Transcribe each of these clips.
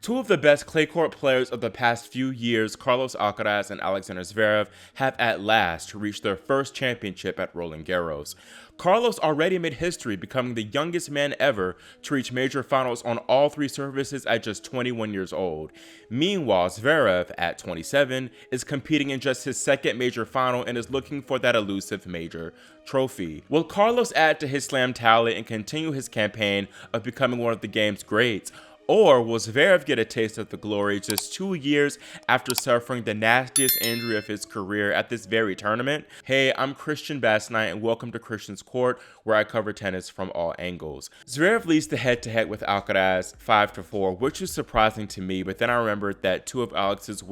Two of the best clay court players of the past few years, Carlos Alcaraz and Alexander Zverev, have at last reached their first championship at Roland Garros. Carlos already made history, becoming the youngest man ever to reach major finals on all three surfaces at just 21 years old. Meanwhile, Zverev, at 27, is competing in just his second major final and is looking for that elusive major trophy. Will Carlos add to his slam tally and continue his campaign of becoming one of the game's greats? Or will Zverev get a taste of the glory just 2 years after suffering the nastiest injury of his career at this very tournament? Hey, I'm Christian Basnight and welcome to Christian's Court, where I cover tennis from all angles. Zverev leads the head-to-head with Alcaraz 5-4, which was surprising to me, but then I remembered that two of Alex's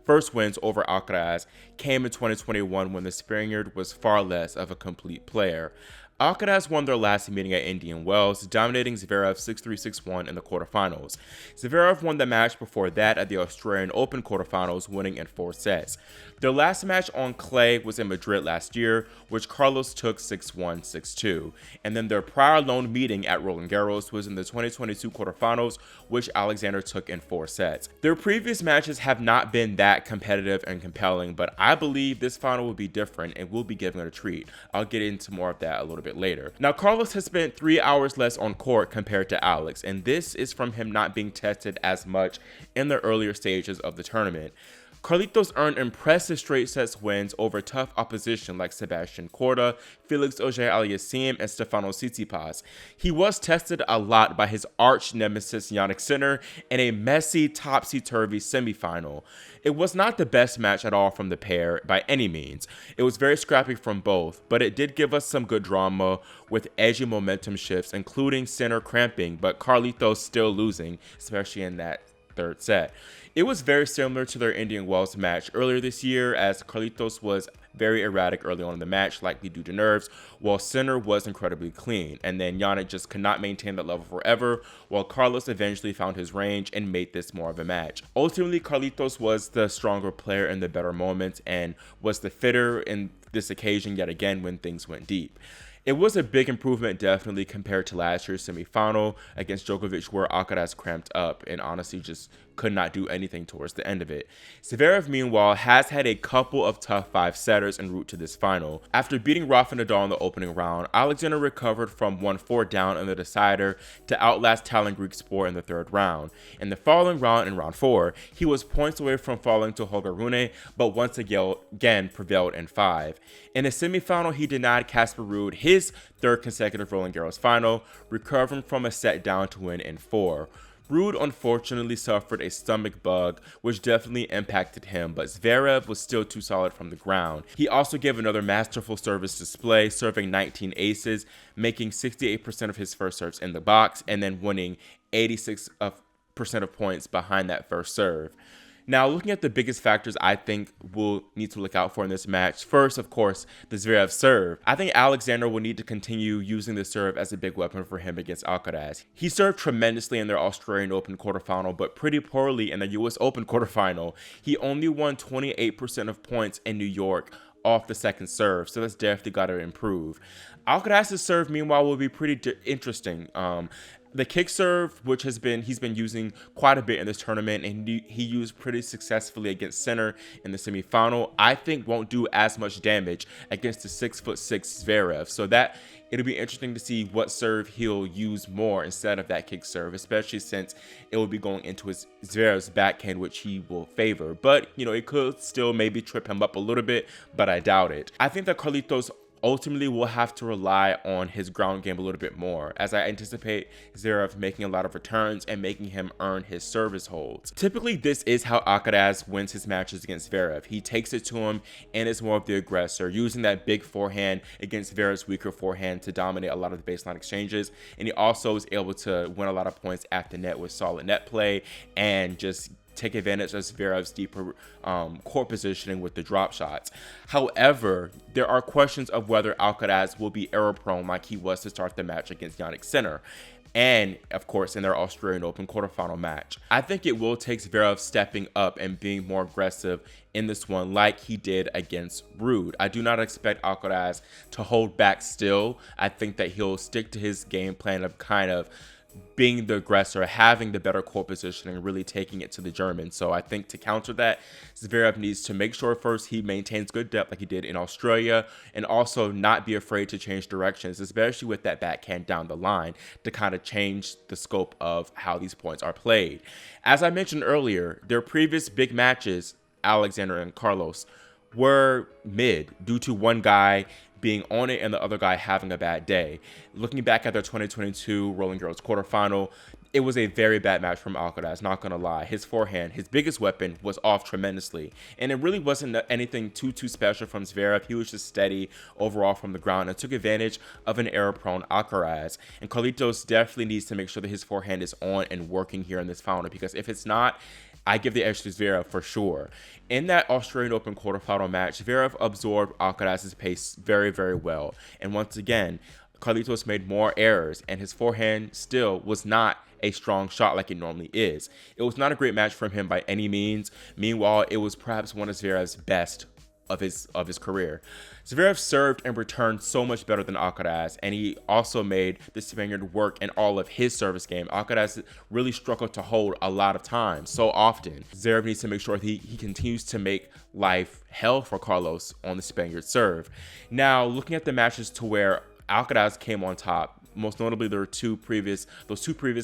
first wins over Alcaraz came in 2021 when the Spaniard was far less of a complete player. Alcaraz won their last meeting at Indian Wells, dominating Zverev 6-3, 6-1 in the quarterfinals. Zverev won the match before that at the Australian Open quarterfinals, winning in 4 sets. Their last match on clay was in Madrid last year, which Carlos took 6-1, 6-2. And then their prior lone meeting at Roland Garros was in the 2022 quarterfinals, which Alexander took in 4 sets. Their previous matches have not been that competitive and compelling, but I believe this final will be different and we'll be giving it a treat. I'll get into more of that a little bit later. Now, Carlos has spent 3 hours less on court compared to Alex, and this is from him not being tested as much in the earlier stages of the tournament. Carlitos earned impressive straight sets wins over tough opposition like Sebastian Korda, Felix Auger-Aliassime, and Stefanos Tsitsipas. He was tested a lot by his arch nemesis Jannik Sinner in a messy, topsy-turvy semifinal. It was not the best match at all from the pair by any means. It was very scrappy from both, but it did give us some good drama with edgy momentum shifts, including Sinner cramping, but Carlitos still losing, especially in that third set. It was very similar to their Indian Wells match earlier this year, as Carlitos was very erratic early on in the match, likely due to nerves, while Sinner was incredibly clean, and then Jannik just could not maintain that level forever, while Carlos eventually found his range and made this more of a match. Ultimately, Carlitos was the stronger player in the better moments and was the fitter in this occasion yet again when things went deep. It was a big improvement definitely compared to last year's semifinal against Djokovic, where Alcaraz cramped up and honestly just could not do anything towards the end of it. Zverev, meanwhile, has had a couple of tough 5-setters en route to this final. After beating Rafa Nadal in the opening round, Alexander recovered from 1-4 down in the decider to outlast Talon Griekspoor in the third round. In the following round, in round 4, he was points away from falling to Holger Rune, but once again prevailed in 5. In the semifinal, he denied Casper Ruud his third consecutive Roland Garros final, recovering from a set down to win in 4. Ruud unfortunately suffered a stomach bug, which definitely impacted him, but Zverev was still too solid from the ground. He also gave another masterful service display, serving 19 aces, making 68% of his first serves in the box, and then winning 86% of points behind that first serve. Now, looking at the biggest factors I think we'll need to look out for in this match, first, of course, the Zverev serve. I think Alexander will need to continue using the serve as a big weapon for him against Alcaraz. He served tremendously in their Australian Open quarterfinal, but pretty poorly in the US Open quarterfinal. He only won 28% of points in New York off the second serve, so that's definitely got to improve. Alcaraz's serve, meanwhile, will be pretty interesting. The kick serve, which he's been using quite a bit in this tournament, and he used pretty successfully against Sinner in the semifinal, I think won't do as much damage against the 6'6" Zverev. So that it'll be interesting to see what serve he'll use more instead of that kick serve, especially since it will be going into his Zverev's backhand, which he will favor. But, it could still maybe trip him up a little bit, but I doubt it. I think that Carlitos ultimately will have to rely on his ground game a little bit more, as I anticipate Zverev making a lot of returns and making him earn his service holds. Typically, this is how Alcaraz wins his matches against Zverev. He takes it to him and is more of the aggressor, using that big forehand against Zverev's weaker forehand to dominate a lot of the baseline exchanges, and he also is able to win a lot of points at the net with solid net play and just take advantage of Zverev's deeper court positioning with the drop shots. However, there are questions of whether Alcaraz will be error prone like he was to start the match against Jannik Sinner, and of course in their Australian Open quarterfinal match. I think it will take Zverev stepping up and being more aggressive in this one like he did against Ruud. I do not expect Alcaraz to hold back still. I think that he'll stick to his game plan of kind of being the aggressor, having the better court position, and really taking it to the German. So I think to counter that, Zverev needs to make sure first he maintains good depth like he did in Australia, and also not be afraid to change directions, especially with that backhand down the line, to kind of change the scope of how these points are played. As I mentioned earlier, their previous big matches, Alexander and Carlos, were mid due to one guy being on it and the other guy having a bad day. Looking back at their 2022 Roland Garros quarterfinal, it was a very bad match from Alcaraz, not gonna lie. His forehand, his biggest weapon, was off tremendously. And it really wasn't anything too special from Zverev. He was just steady overall from the ground and took advantage of an error-prone Alcaraz. And Carlitos definitely needs to make sure that his forehand is on and working here in this final, because if it's not, I give the edge to Zverev for sure. In that Australian Open quarterfinal match, Zverev absorbed Alcaraz's pace very, very well. And once again, Carlitos made more errors, and his forehand still was not a strong shot like it normally is. It was not a great match from him by any means. Meanwhile, it was perhaps one of Zverev's best of his career. Zverev served and returned so much better than Alcaraz, and he also made the Spaniard work in all of his service game. Alcaraz really struggled to hold a lot of times, so often. Zverev needs to make sure he continues to make life hell for Carlos on the Spaniard serve. Now, looking at the matches to where Alcaraz came on top, most notably those two previous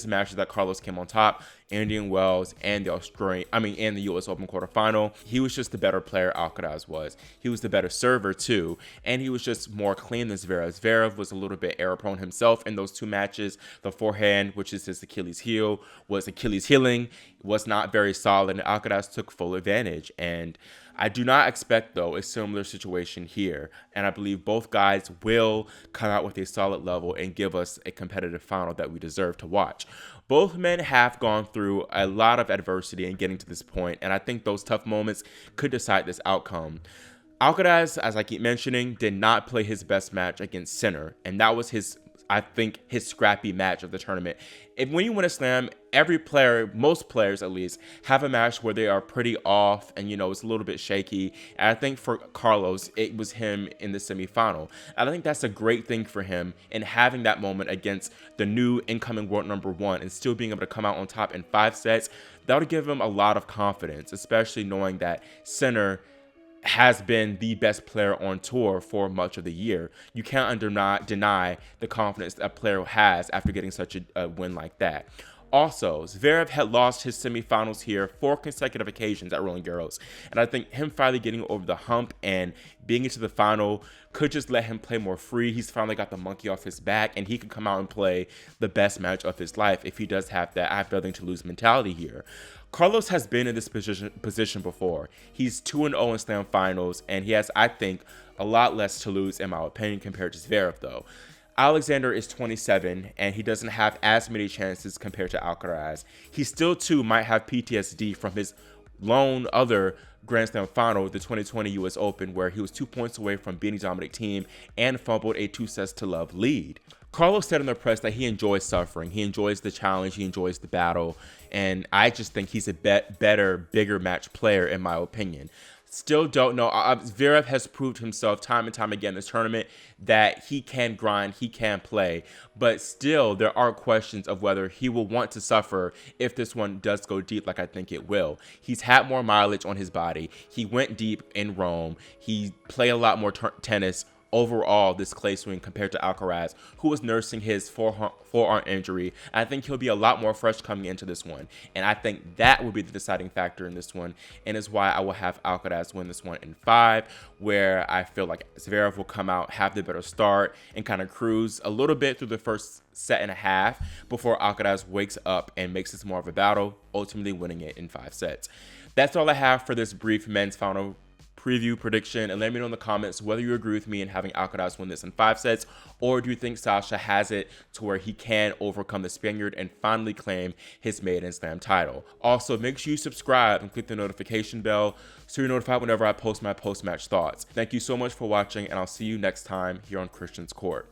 matches that Carlos came on top, Indian Wells and the US Open quarterfinal. He was just the better player, Alcaraz was. He was the better server too, and he was just more clean than Zverev. Zverev was a little bit error prone himself in those two matches. The forehand, which is his Achilles heel, was Achilles healing, was not very solid, and Alcaraz took full advantage. And I do not expect, though, a similar situation here, and I believe both guys will come out with a solid level and give us a competitive final that we deserve to watch. Both men have gone through a lot of adversity in getting to this point, and I think those tough moments could decide this outcome. Alcaraz, as I keep mentioning, did not play his best match against Sinner, and that was his scrappy match of the tournament. When you win a slam, every player, most players at least, have a match where they are pretty off and, it's a little bit shaky. And I think for Carlos, it was him in the semifinal. And I think that's a great thing for him in having that moment against the new incoming world number one and still being able to come out on top in 5 sets. That would give him a lot of confidence, especially knowing that Sinner has been the best player on tour for much of the year. You can't deny the confidence that a player has after getting such a win like that. Also, Zverev had lost his semifinals here 4 consecutive occasions at Roland Garros, and I think him finally getting over the hump and being into the final could just let him play more free. He's finally got the monkey off his back, and he can come out and play the best match of his life if he does have that I have nothing to lose mentality here. Carlos has been in this position before. He's 2-0 in Slam finals, and he has, I think, a lot less to lose, in my opinion, compared to Zverev, though. Alexander is 27, and he doesn't have as many chances compared to Alcaraz. He still, too, might have PTSD from his lone other Grand Slam final, the 2020 US Open, where he was 2 points away from beating Dominic Thiem and fumbled a 2-0 lead. Carlos said in the press that he enjoys suffering. He enjoys the challenge. He enjoys the battle. And I just think he's a better, bigger match player, in my opinion. Still don't know. Zverev has proved himself time and time again in this tournament that he can grind, he can play. But still, there are questions of whether he will want to suffer if this one does go deep like I think it will. He's had more mileage on his body. He went deep in Rome. He played a lot more tennis overall this clay swing compared to Alcaraz, who was nursing his forearm injury. I think he'll be a lot more fresh coming into this one, and I think that will be the deciding factor in this one, and is why I will have Alcaraz win this one in 5, where I feel like Zverev will come out, have the better start, and kind of cruise a little bit through the first set and a half before Alcaraz wakes up and makes this more of a battle, ultimately winning it in 5 sets. That's all I have for this brief men's final preview prediction, and let me know in the comments whether you agree with me in having Alcaraz win this in 5 sets, or do you think Sasha has it to where he can overcome the Spaniard and finally claim his maiden Slam title. Also, make sure you subscribe and click the notification bell so you're notified whenever I post my post-match thoughts. Thank you so much for watching, and I'll see you next time here on Christian's Court.